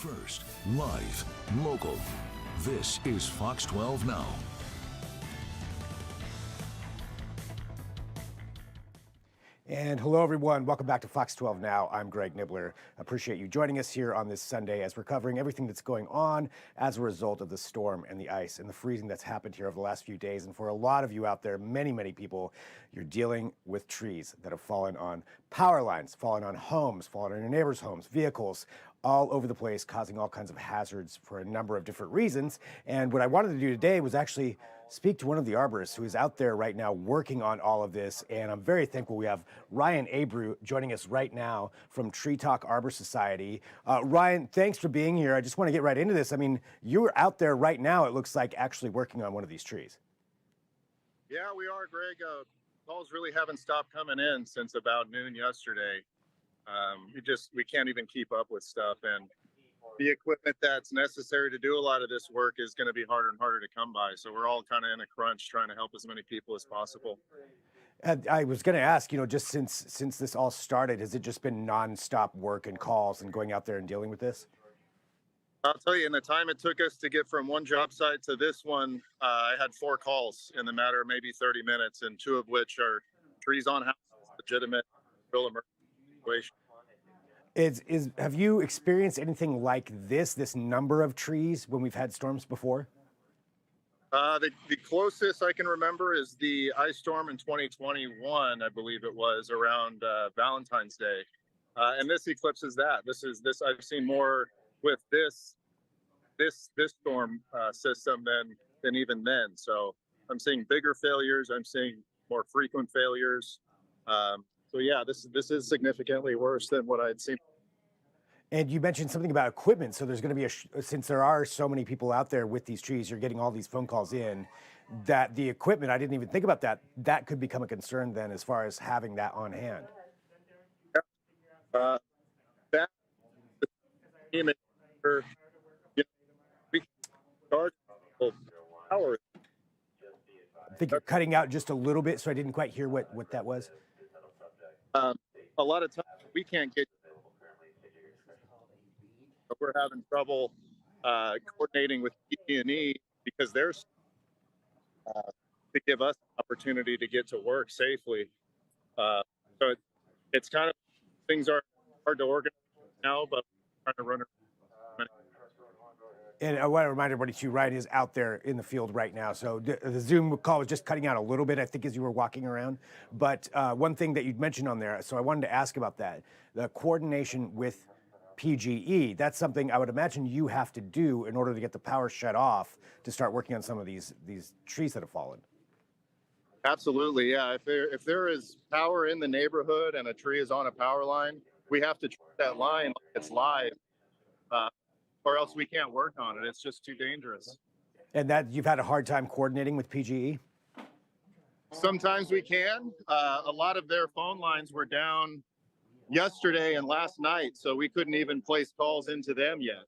first, live, local. This is Fox 12 Now. And hello, everyone. Welcome back to Fox 12 Now. I'm Greg Nibbler. Appreciate you joining us here on this Sunday as we're covering everything that's going on as a result of the storm and the ice and the freezing that's happened here over the last few days. And for a lot of you out there, many, many people, you're dealing with trees that have fallen on power lines, fallen on homes, fallen on your neighbors' homes, vehicles, all over the place, causing all kinds of hazards for a number of different reasons. And what I wanted to do today was actually speak to one of the arborists who is out there right now working on all of this. And I'm very thankful we have Ryan Abreu joining us right now from Tree Talk Arbor Society. Ryan, thanks for being here. I just want to get right into this. I mean, you're out there right now, it looks like, actually working on one of these trees. Yeah, we are, Greg. Calls really haven't stopped coming in since about noon yesterday. We can't even keep up with stuff, and the equipment that's necessary to do a lot of this work is going to be harder and harder to come by. So we're all kind of in a crunch trying to help as many people as possible. And I was going to ask, just since this all started, has it just been nonstop work and calls and going out there and dealing with this? I'll tell you, in the time it took us to get from one job site to this one, I had 4 calls in the matter of maybe 30 minutes, and 2 of which are trees on houses, legitimate real emergency situation. Have you experienced anything like this number of trees when we've had storms before? The closest I can remember is the ice storm in 2021, I believe it was, around Valentine's Day. And this eclipses that. This I've seen more with this storm system than even then. So I'm seeing bigger failures. I'm seeing more frequent failures. So yeah, this is significantly worse than what I had seen. And you mentioned something about equipment. So there's going to be since there are so many people out there with these trees, you're getting all these phone calls in, that the equipment, I didn't even think about that. That could become a concern then as far as having that on hand. That we charge power. I think you're cutting out just a little bit, so I didn't quite hear what that was. A lot of times we can't get. We're having trouble coordinating with PG&E because they're to give us an opportunity to get to work safely. So it's kind of, things are hard to organize now, but we're trying to run it. And I want to remind everybody too, Ryan is out there in the field right now. So the Zoom call was just cutting out a little bit, I think, as you were walking around. But one thing that you'd mentioned on there, so I wanted to ask about that, the coordination with PGE. That's something I would imagine you have to do in order to get the power shut off to start working on some of these trees that have fallen. Absolutely, yeah. If there is power in the neighborhood and a tree is on a power line, we have to treat that line like it's live, or else we can't work on it. It's just too dangerous. And that you've had a hard time coordinating with PGE? Sometimes we can. A lot of their phone lines were down yesterday and last night, so we couldn't even place calls into them yet.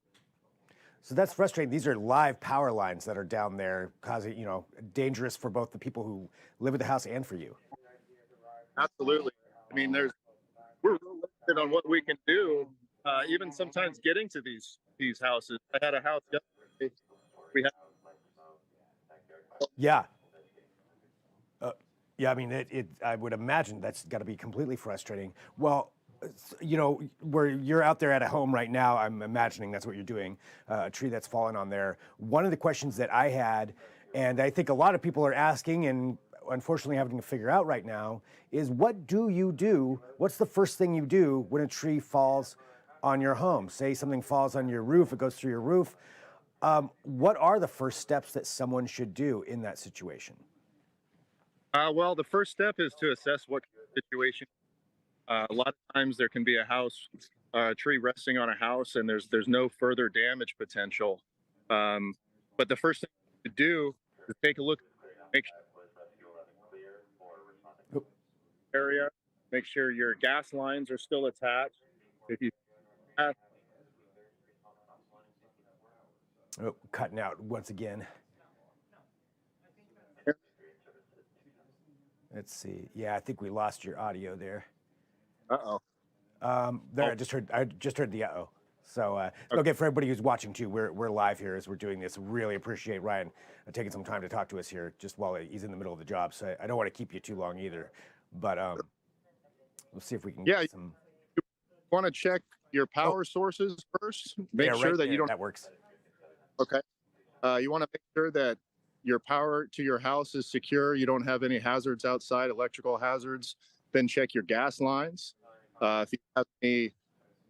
So that's frustrating. These are live power lines that are down there, causing, dangerous for both the people who live at the house and for you. Absolutely. I mean, we're limited on what we can do. Even sometimes getting to these houses. I had a house yesterday. Yeah. Yeah, I mean, I would imagine that's got to be completely frustrating. Well, where you're out there at a home right now, I'm imagining that's what you're doing, a tree that's fallen on there. One of the questions that I had, and I think a lot of people are asking and unfortunately having to figure out right now, is what do you do? What's the first thing you do when a tree falls on your home? Say something falls on your roof, it goes through your roof. What are the first steps that someone should do in that situation? Well, the first step is to assess what situation. A lot of times there can be a tree resting on a house, and there's no further damage potential. But the first thing to do is take a look, make sure area, make sure your gas lines are still attached. If you cutting out once again. Let's see. Yeah, I think we lost your audio there. Uh-oh. There, I just heard the uh-oh. So, okay, for everybody who's watching too, we're live here as we're doing this. Really appreciate Ryan taking some time to talk to us here just while he's in the middle of the job. So I don't want to keep you too long either, but let's see if we can get some. You want to check your power sources first. Make Yeah, sure right that there, you don't. that works. Okay. You want to make sure that your power to your house is secure. You don't have any hazards outside, electrical hazards. Then check your gas lines. If you have any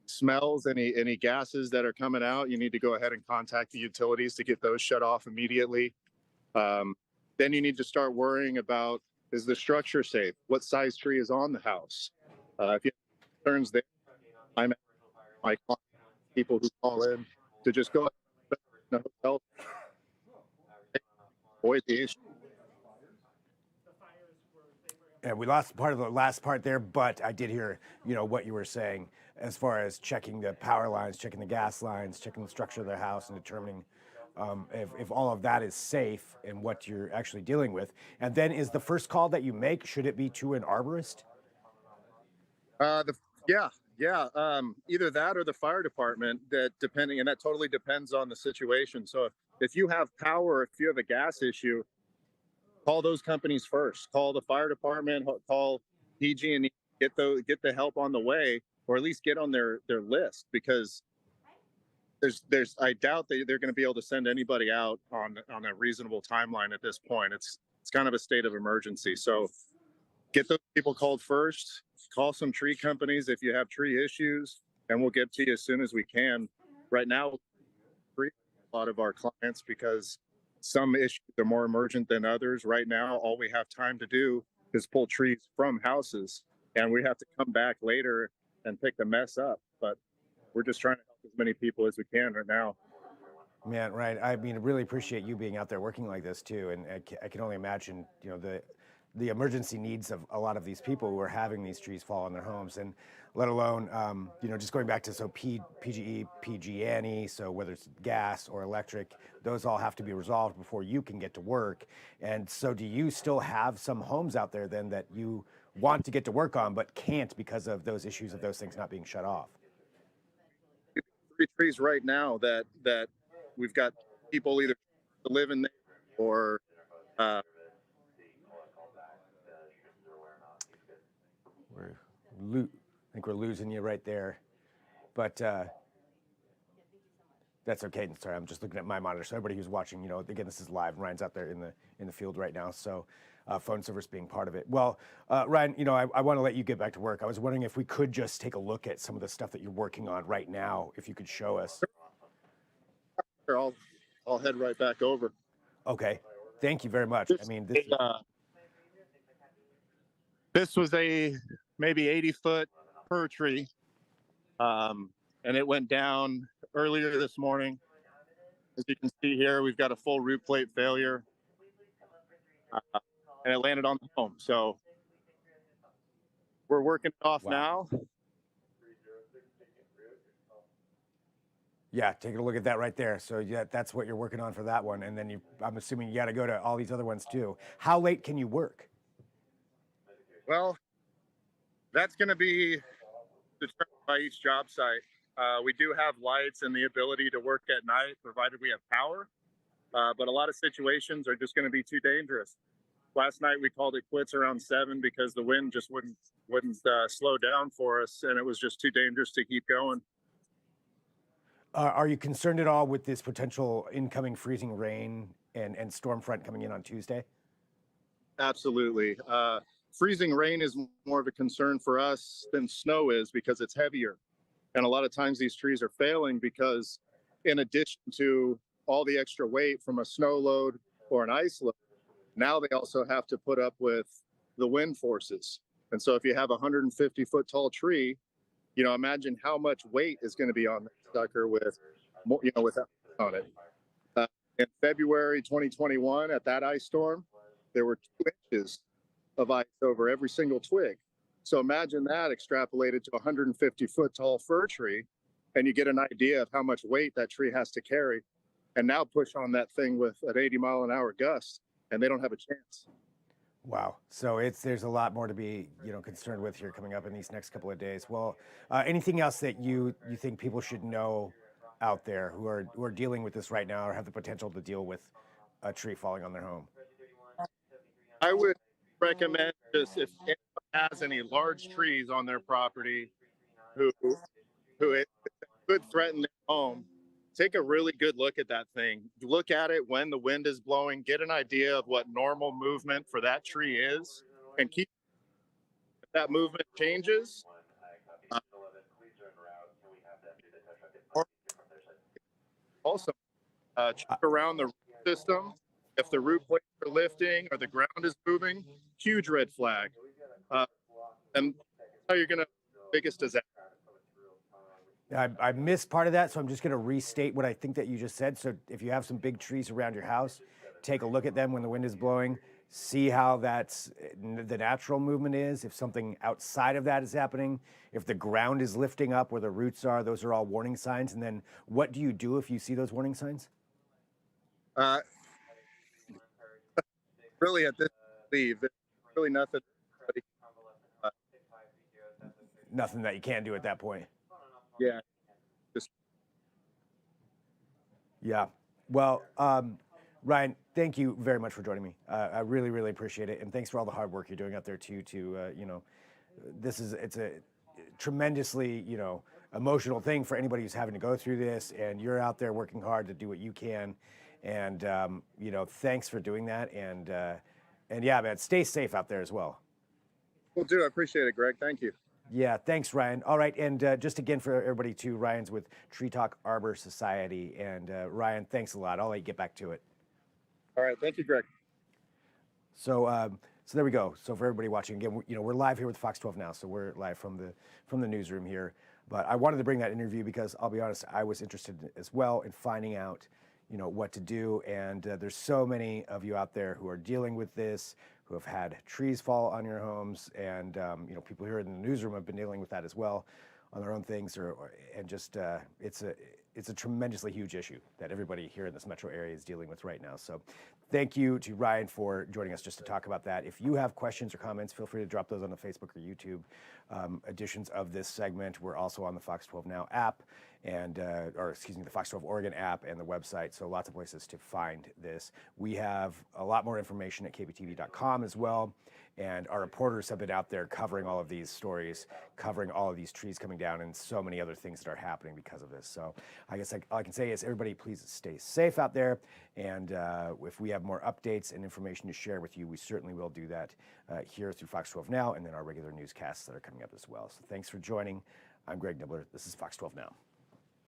smells, any gases that are coming out, you need to go ahead and contact the utilities to get those shut off immediately. Then you need to start worrying about, is the structure safe? What size tree is on the house? If you have concerns there, I'm my people who call in to just go in the hotel, avoid the issue. And we lost part of the last part there, but I did hear, what you were saying as far as checking the power lines, checking the gas lines, checking the structure of the house, and determining if all of that is safe and what you're actually dealing with. And then is the first call that you make, should it be to an arborist? Either that or the fire department. That depending, and that totally depends on the situation. So if you have power, if you have a gas issue, call those companies first. Call the fire department. Call PG&E. Get the help on the way, or at least get on their list, because I doubt that they're going to be able to send anybody out on a reasonable timeline at this point. It's kind of a state of emergency. So get those people called first. Call some tree companies if you have tree issues, and we'll get to you as soon as we can. Right now, a lot of our clients, because some issues are more emergent than others. Right now, all we have time to do is pull trees from houses, and we have to come back later and pick the mess up. But we're just trying to help as many people as we can right now. Man, right. I mean, I really appreciate you being out there working like this too. And I can only imagine, the emergency needs of a lot of these people who are having these trees fall on their homes, and let alone, just going back to PGE, PG&E, so whether it's gas or electric, those all have to be resolved before you can get to work. And so do you still have some homes out there then that you want to get to work on but can't because of those issues of those things not being shut off? 3 trees right now that we've got people either to live in there or I think we're losing you right there, but that's okay. Sorry, I'm just looking at my monitor. So everybody who's watching, again, this is live. Ryan's out there in the field right now, so phone service being part of it. Well, Ryan, I want to let you get back to work. I was wondering if we could just take a look at some of the stuff that you're working on right now, if you could show us. Sure, I'll head right back over. Okay, thank you very much. This was a maybe 80-foot fir tree, and it went down earlier this morning. As you can see here, we've got a full root plate failure, and it landed on the home. So we're working it off now. Yeah, taking a look at that right there. So yeah, that's what you're working on for that one, and then I'm assuming you got to go to all these other ones too. How late can you work? Well, that's going to be determined by each job site. We do have lights and the ability to work at night, provided we have power. But a lot of situations are just going to be too dangerous. Last night we called it quits around 7 because the wind just wouldn't slow down for us, and it was just too dangerous to keep going. Are you concerned at all with this potential incoming freezing rain and storm front coming in on Tuesday? Absolutely. Freezing rain is more of a concern for us than snow is, because it's heavier. And a lot of times these trees are failing because, in addition to all the extra weight from a snow load or an ice load, now they also have to put up with the wind forces. And so if you have a 150-foot tall tree, imagine how much weight is going to be on that sucker with on it. In February 2021, at that ice storm, there were 2 inches of ice over every single twig. So imagine that extrapolated to a 150-foot tall fir tree, and you get an idea of how much weight that tree has to carry. And now push on that thing with an 80-mile-an-hour gust, and they don't have a chance. Wow. So there's a lot more to be concerned with here coming up in these next couple of days. Well, anything else that you think people should know out there who are dealing with this right now or have the potential to deal with a tree falling on their home? I would recommend, just if anyone has any large trees on their property who it could threaten their home, take a really good look at that thing. Look at it when the wind is blowing, get an idea of what normal movement for that tree is, and keep if that movement changes. Uh, Also, check around the root system. If the root plates are lifting or the ground is moving, huge red flag. Uh, and how you're going to biggest disaster. I missed part of that, so I'm just going to restate what I think that you just said. So if you have some big trees around your house, take a look at them when the wind is blowing. See how that's the natural movement is. If something outside of that is happening, if the ground is lifting up where the roots are, those are all warning signs. And then what do you do if you see those warning signs? Uh, Really, at this leave, there's really nothing. Uh, Nothing that you can do at that point. yeah, just Yeah. Well, Ryan, thank you very much for joining me. I really, really appreciate it, and thanks for all the hard work you're doing out there too. It's a tremendously emotional thing for anybody who's having to go through this, and you're out there working hard to do what you can, and thanks for doing that, and yeah, man, stay safe out there as well. will do. I appreciate it, Greg. Thank you. Yeah, thanks, Ryan. All right, and just again for everybody too, Ryan's with Tree Talk Arbor Society, and Ryan, thanks a lot. I'll let you get back to it. All right. Thank you, Greg. So there we go. So for everybody watching again, we're live here with Fox 12 now. So we're live from the newsroom here. But I wanted to bring that interview because I'll be honest, I was interested as well in finding out, what to do. And there's so many of you out there who are dealing with this, who have had trees fall on your homes, and people here in the newsroom have been dealing with that as well on their own things, and just it's a tremendously huge issue that everybody here in this metro area is dealing with right now. So thank you to Ryan for joining us just to talk about that. If you have questions or comments, feel free to drop those on the Facebook or YouTube editions of this segment. We're also on the Fox 12 Now app the Fox 12 Oregon app and the website. So lots of places to find this. We have a lot more information at kptv.com as well. And our reporters have been out there covering all of these stories, covering all of these trees coming down and so many other things that are happening because of this. So I guess all I can say is everybody please stay safe out there. And if we have more updates and information to share with you, we certainly will do that here through Fox 12 Now and then our regular newscasts that are coming up as well. So thanks for joining. I'm Greg Nibbler. This is Fox 12 Now.